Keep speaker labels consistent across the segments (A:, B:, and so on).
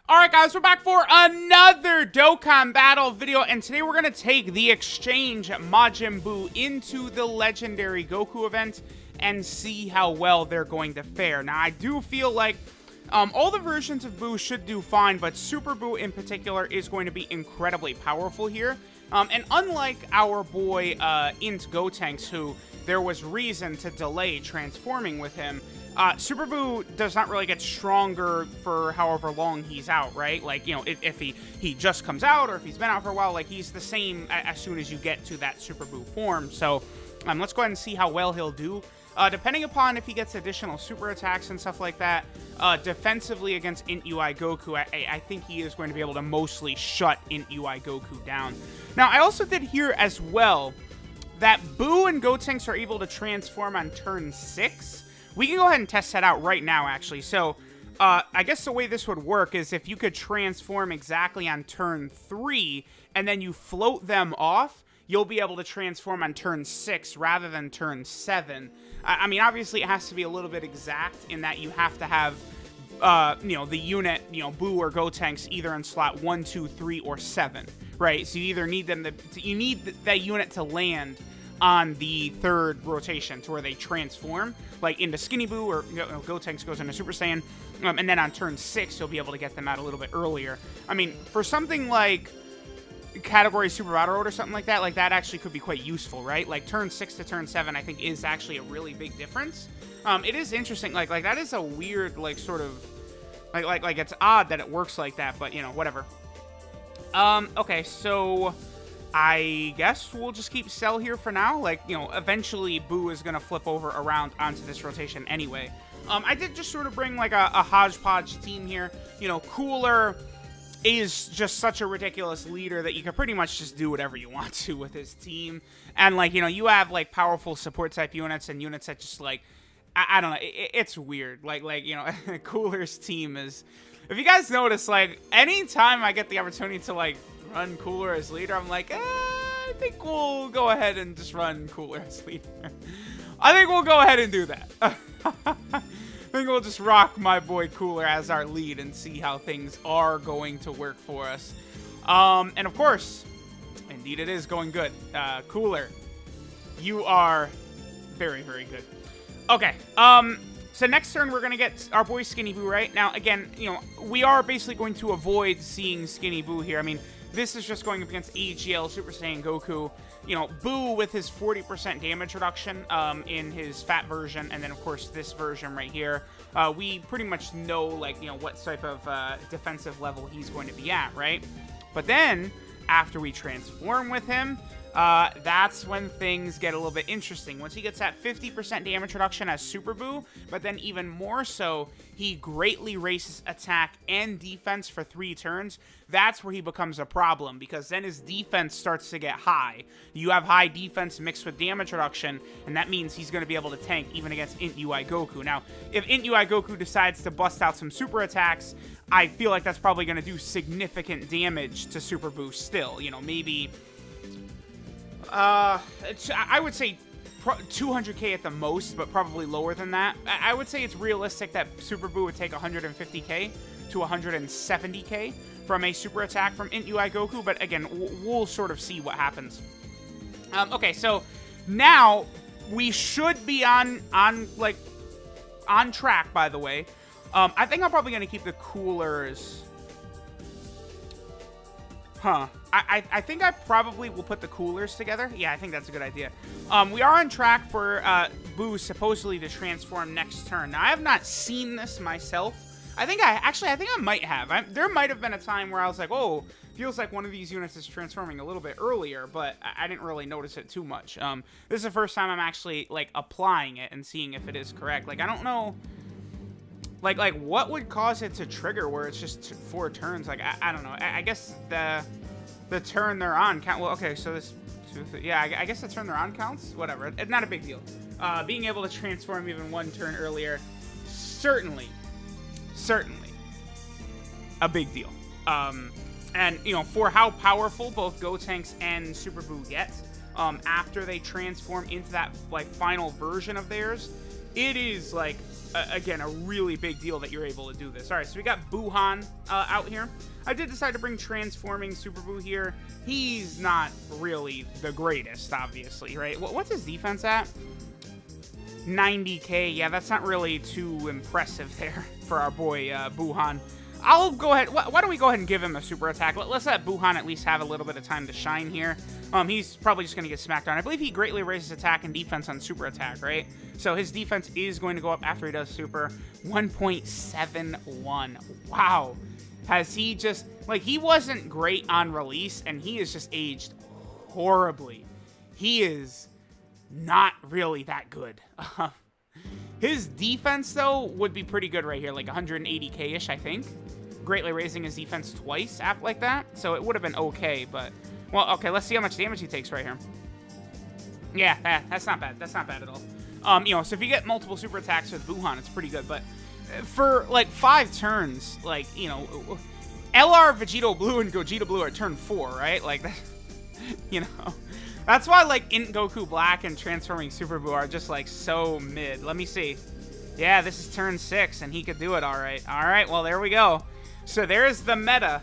A: Alright guys, we're back for another Dokkan battle video, and today we're going to take the exchange Majin Buu into the Legendary Goku event and see how well they're going to fare. Now, I do feel like all the versions of Buu should do fine, but Super Buu in particular is going to be incredibly powerful here. And unlike our boy Int Gotenks, who there was reason to delay transforming with him, Super Buu does not really get stronger for however long he's out, right? Like, you know, if he just comes out or if he's been out for a while, like, he's the same as soon as you get to that Super Buu form. So, let's go ahead and see how well he'll do. Depending upon if he gets additional super attacks and stuff like that, defensively against Int UI Goku, I think he is going to be able to mostly shut Int UI Goku down. Now, I also did hear as well that Buu and Gotenks are able to transform on turn 6. We can go ahead and test that out right now, actually. So, I guess the way this would work is if you could transform exactly on turn 3, and then you float them off, you'll be able to transform on turn 6 rather than turn 7. I mean, obviously, it has to be a little bit exact in that you have to have, you know, the unit, you know, Buu or Gotenks either in slot 1, 2, 3, or 7, right? So you either need them you need that unit to land on the 3rd rotation to where they transform, like into Skinny Buu, or you know, Gotenks goes into Super Saiyan, and then on turn 6 you'll be able to get them out a little bit earlier. I mean, for something like Category Super Battle Road or something like that actually could be quite useful, right? Like turn 6 to turn 7 I think is actually a really big difference. It is interesting, like that is a weird, like, sort of like it's odd that it works like that, but you know, whatever. Okay, so I guess we'll just keep Cell here for now. Like, you know, eventually Buu is going to flip over around onto this rotation anyway. I did just sort of bring, like, a hodgepodge team here. You know, Cooler is just such a ridiculous leader that you can pretty much just do whatever you want to with his team. And, like, you know, you have, like, powerful support-type units and units that just, like, I don't know. It's weird. Like, you know, Cooler's team is... If you guys notice, like, anytime I get the opportunity to, like, run Cooler as leader, I'm like, I think we'll go ahead and just run Cooler as leader. I think we'll go ahead and do that. I think we'll just rock my boy Cooler as our lead and see how things are going to work for us. And of course, indeed it is going good. Cooler, you are very, very good. Okay, so next turn, we're going to get our boy Skinny Buu, right? Now, again, you know, we are basically going to avoid seeing Skinny Buu here. I mean, this is just going up against AGL Super Saiyan Goku. You know, Buu with his 40% damage reduction in his fat version, and then, of course, this version right here. We pretty much know, like, you know, what type of defensive level he's going to be at, right? But then, after we transform with him, that's when things get a little bit interesting. Once he gets that 50% damage reduction as Super Buu, but then even more so, he greatly raises attack and defense for 3 turns. That's where he becomes a problem, because then his defense starts to get high. You have high defense mixed with damage reduction, and that means he's going to be able to tank even against Int UI Goku. Now, if Int UI Goku decides to bust out some super attacks, I feel like that's probably going to do significant damage to Super Buu still. You know, maybe... I would say 200k at the most, but probably lower than that. I would say it's realistic that Super Buu would take 150k to 170k from a super attack from Int UI Goku, but again, we'll sort of see what happens. Okay, so now we should be on track, by the way. I think I'm probably going to keep the Coolers... Huh. I think I probably will put the Coolers together. Yeah, I think that's a good idea. We are on track for Buu supposedly to transform next turn. Now, I have not seen this myself. I think I might have. There might have been a time where I was like, oh, feels like one of these units is transforming a little bit earlier, but I didn't really notice it too much. This is the first time I'm actually, like, applying it and seeing if it is correct. Like, I don't know... Like, what would cause it to trigger where it's just 4 turns? Like, I don't know. I guess the turn they're on count. Well, okay, so this... Yeah, I guess the turn they're on counts? Whatever. It's not a big deal. Being able to transform even 1 turn earlier, certainly a big deal. And, you know, for how powerful both Gotenks and Super Buu get after they transform into that, like, final version of theirs, it is, like, again, a really big deal that you're able to do this. All right, so we got Buhan out here. I did decide to bring Transforming Super Buu here. He's not really the greatest, obviously, right? What's his defense at? 90k. Yeah, that's not really too impressive there for our boy Buhan. I'll go ahead. Why don't we go ahead and give him a super attack? Let's let Buhan at least have a little bit of time to shine here. He's probably just going to get smacked down. I believe he greatly raises attack and defense on super attack, right? So his defense is going to go up after he does super. 1.71. Wow. Has he just... Like, he wasn't great on release, and he has just aged horribly. He is not really that good. His defense, though, would be pretty good right here. Like 180k-ish, I think. Greatly raising his defense twice like that. So it would have been okay, but... Well, okay, let's see how much damage he takes right here. Yeah, that's not bad. That's not bad at all. You know, so if you get multiple super attacks with Buhan, it's pretty good. But for, like, 5 turns, like, you know... LR, Vegito Blue, and Gogeta Blue are turn 4, right? Like, you know... That's why, like, Int Goku Black and Transforming Super Buu are just, like, so mid. Let me see. Yeah, this is turn 6, and he could do it all right. All right, well, there we go. So there's the meta,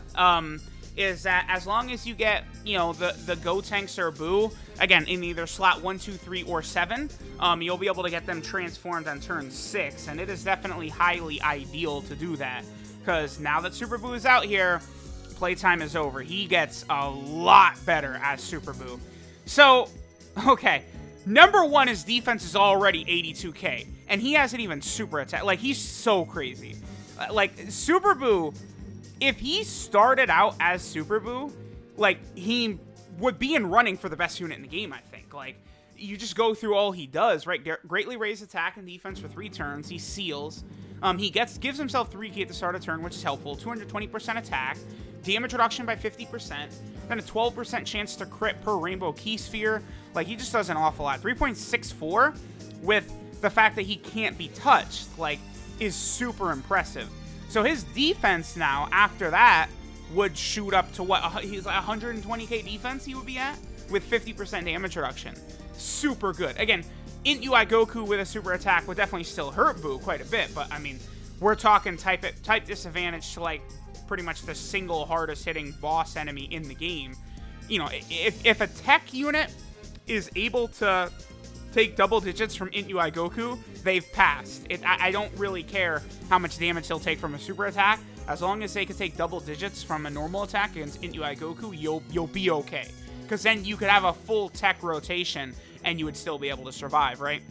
A: is that as long as you get, you know, the Gotenks or Buu, again, in either slot 1, 2, 3, or 7, you'll be able to get them transformed on turn 6, and it is definitely highly ideal to do that, because now that Super Buu is out here, playtime is over. He gets a lot better as Super Buu. So, okay, number 1, his defense is already 82k, and he hasn't even super attack. Like, he's so crazy. Like, Super Buu, if he started out as Super Buu, like, he would be in running for the best unit in the game, I think. Like, you just go through all he does, right? Greatly raised attack and defense for 3 turns. He seals. He gives himself 3k at the start of turn, which is helpful. 220% attack. Damage reduction by 50%. Then a 12% chance to crit per Rainbow Key Sphere. Like, he just does an awful lot. 3.64 with the fact that he can't be touched, like, is super impressive. So his defense now, after that, would shoot up to what? He's like 120k defense he would be at with 50% damage reduction. Super good. Again, Int UI Goku with a super attack would definitely still hurt Buu quite a bit, but I mean, we're talking type disadvantage to like pretty much the single hardest hitting boss enemy in the game. You know, if a tech unit is able to take double digits from Int UI Goku, they've passed. I don't really care how much damage he'll take from a super attack. As long as they can take double digits from a normal attack against Int UI Goku, you'll be okay. Because then you could have a full tech rotation and you would still be able to survive, right?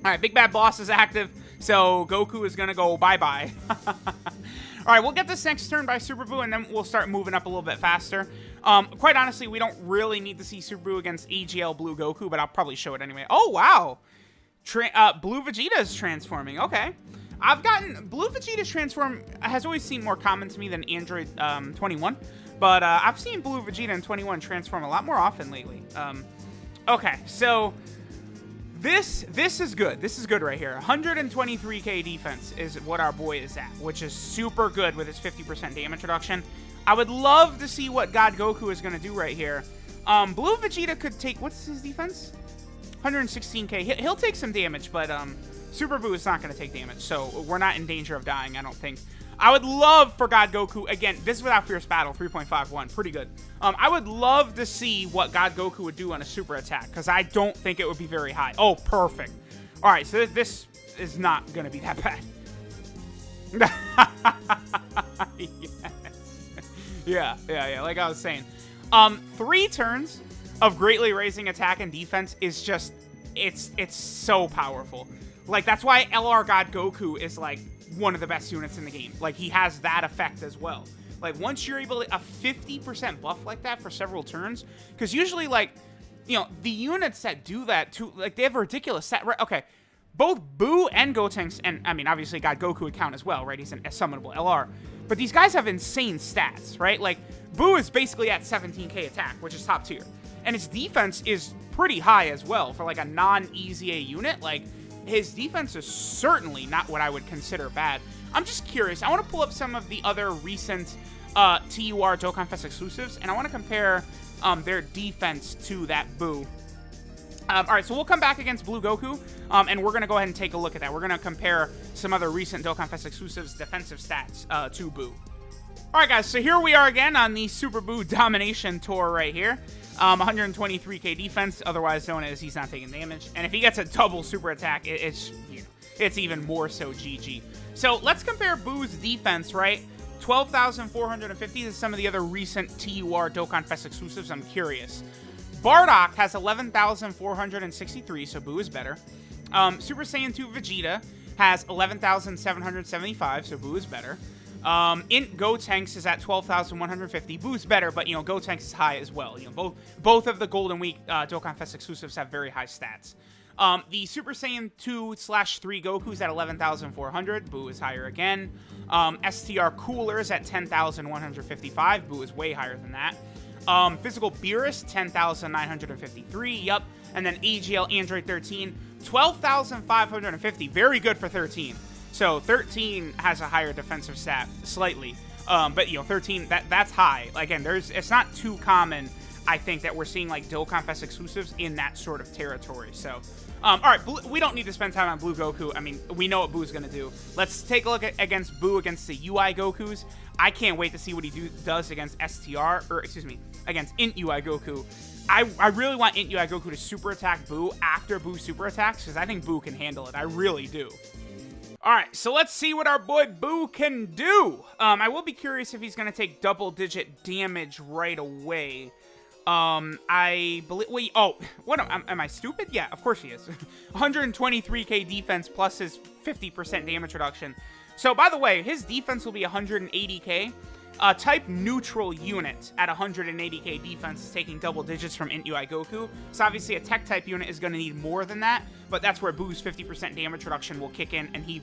A: All right, Big Bad Boss is active, so Goku is going to go bye-bye. All right, we'll get this next turn by Super Buu, and then we'll start moving up a little bit faster. Quite honestly, we don't really need to see Super Buu against AGL Blue Goku, but I'll probably show it anyway. Oh, wow. Blue Vegeta is transforming. Okay. I've gotten... Blue Vegeta's transform has always seemed more common to me than Android 21, but I've seen Blue Vegeta in 21 transform a lot more often lately. Okay, so... This is good. This is good right here. 123k defense is what our boy is at, which is super good with his 50% damage reduction. I would love to see what God Goku is going to do right here. Blue Vegeta could take... What's his defense? 116k. He'll take some damage, but Super Buu is not going to take damage, so we're not in danger of dying, I don't think. I would love for God Goku... Again, this is without Fierce Battle, 3.51. Pretty good. I would love to see what God Goku would do on a super attack, because I don't think it would be very high. Oh, perfect. All right, so this is not going to be that bad. Yes. Yeah, like I was saying. 3 turns of greatly raising attack and defense is just... It's so powerful. Like, that's why LR God Goku is, like, one of the best units in the game. Like, he has that effect as well. Like, once you're able to... A 50% buff like that for several turns... Because usually, like, you know, the units that do that, too... Like, they have a ridiculous set... Right, okay. Both Buu and Gotenks... And, I mean, obviously, God Goku would count as well, right? He's a summonable LR. But these guys have insane stats, right? Like, Buu is basically at 17k attack, which is top tier. And his defense is pretty high as well for, like, a non-EZA unit. Like... His defense is certainly not what I would consider bad. I'm just curious. I want to pull up some of the other recent TUR Dokkan Fest exclusives, and I want to compare their defense to that Buu. All right, so we'll come back against Blue Goku, and we're going to go ahead and take a look at that. We're going to compare some other recent Dokkan Fest exclusives' defensive stats to Buu. All right, guys, so here we are again on the Super Buu Domination Tour right here. 123k defense, otherwise known as he's not taking damage. And if he gets a double super attack, it's even more so GG. So let's compare Buu's defense, right? 12,450 to some of the other recent TUR Dokkan Fest exclusives. I'm curious. Bardock has 11,463, so Buu is better. Super Saiyan 2 Vegeta has 11,775, so Buu is better. Int Gotenks is at 12,150. Buu's better, but, Gotenks is high as well. Both of the Golden Week Dokkan Fest exclusives have very high stats. The Super Saiyan 2/3 Goku's at 11,400. Buu is higher again. STR Coolers at 10,155. Buu is way higher than that. Physical Beerus, 10,953. Yup. And then AGL Android 13, 12,550. Very good for 13. So 13 has a higher defensive stat, slightly. But 13, that's high. Again, it's not too common, I think, that we're seeing like Dokkan Fest exclusives in that sort of territory. So, all right, we don't need to spend time on Blue Goku. I mean, we know what Buu's gonna do. Let's take a look at against Buu against the UI Gokus. I can't wait to see what he does against against Int UI Goku. I really want Int UI Goku to super attack Buu after Buu super attacks, because I think Buu can handle it. I really do. All right, so let's see what our boy Buu can do. I will be curious if he's going to take double-digit damage right away. I believe... Wait, what? Am I stupid? Yeah, of course he is. 123k defense plus his 50% damage reduction. So, by the way, his defense will be 180k. Type neutral unit at 180k defense is taking double digits from Int UI Goku. So obviously a tech type unit is going to need more than that, but that's where Buu's 50% damage reduction will kick in, and he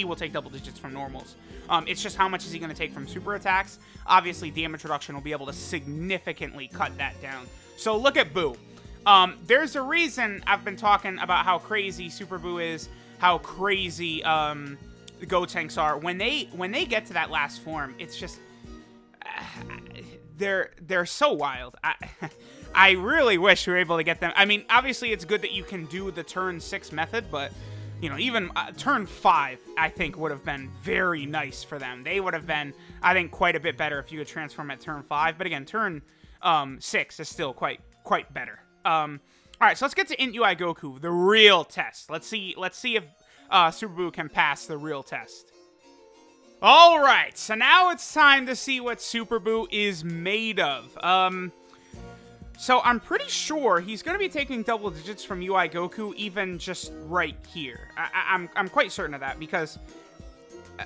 A: will take double digits from normals. It's just how much is he going to take from super attacks. Obviously damage reduction will be able to significantly cut that down. So look at Buu. There's a reason I've been talking about how crazy Super Buu is, how crazy the Gotenks are. When they get to that last form, it's just they're so wild. I really wish we were able to get them. I mean, obviously it's good that you can do the turn 6 method, but even turn 5 I think would have been very nice for them. They would have been, I think, quite a bit better if you could transform at turn 5. But again, turn 6 is still quite better. All right, so let's get to Int UI Goku, the real test. Let's see if Super Buu can pass the real test. All right, so now it's time to see what Super Buu is made of. So I'm pretty sure he's going to be taking double digits from UI Goku, even just right here. I'm quite certain of that because,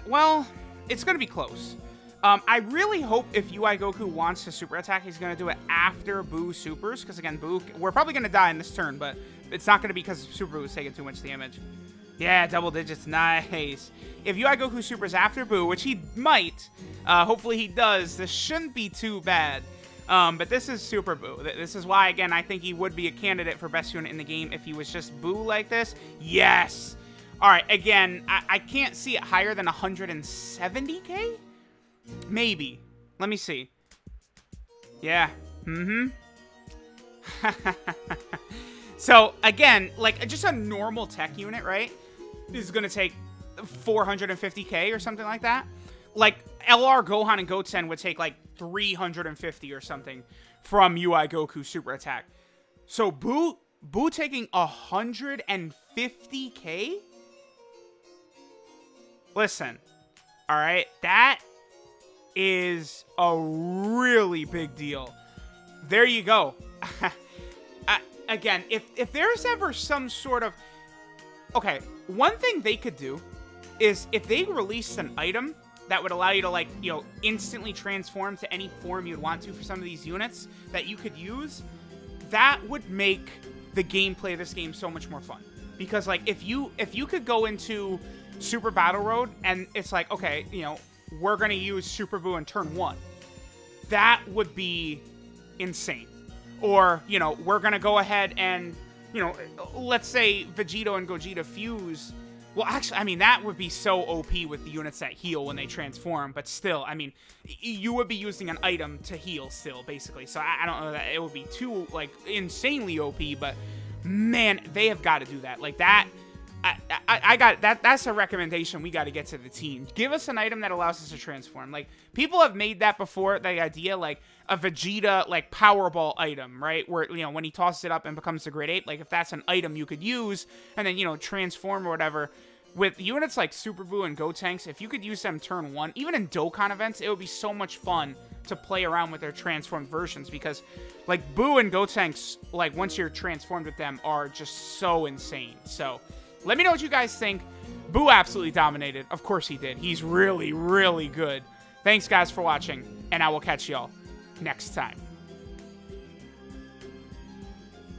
A: well, it's going to be close. I really hope if UI Goku wants to super attack, he's going to do it after Buu supers, because again, Buu, we're probably going to die in this turn, but it's not going to be because Super Buu is taking too much damage. Yeah, double digits, nice. If UI Goku supers after Buu, which he might, hopefully he does, this shouldn't be too bad. But this is Super Buu. This is why, again, I think he would be a candidate for best unit in the game if he was just Buu like this. Yes! Alright, again, I can't see it higher than 170k? Maybe. Let me see. Yeah. So, again, like, just a normal tech unit, right, is going to take 450k or something like that. Like, LR Gohan and Goten would take, like, 350 or something from UI Goku super attack. So, Buu taking 150k? Listen, alright, that is a really big deal. There you go. Again, if there's ever some sort of... Okay, one thing they could do is if they released an item that would allow you to, like, instantly transform to any form you'd want to for some of these units that you could use, that would make the gameplay of this game so much more fun. Because, like, if you could go into Super Battle Road and it's like, okay, we're going to use Super Buu in turn 1, that would be insane. Or, we're going to go ahead and, let's say Vegito and Gogeta fuse Well, actually, I mean, that would be so OP with the units that heal when they transform, but still, I mean, you would be using an item to heal still, basically. So I don't know that it would be too, like, insanely OP, but man, they have got to do that. Like, that, I got, that's a recommendation we got to get to the team. Give us an item that allows us to transform. Like, people have made that before, the idea, like, a Vegeta, like, Powerball item, right? Where, you know, when he tosses it up and becomes the Great Ape, like, if that's an item you could use, and then, you know, transform or whatever. With units like Super Buu and Gotenks, if you could use them turn 1, even in Dokkan events, it would be so much fun to play around with their transformed versions, because, like, Buu and Gotenks, like, once you're transformed with them, are just so insane. So, let me know what you guys think. Buu absolutely dominated. Of course he did. He's really, really good. Thanks, guys, for watching, and I will catch y'all next time.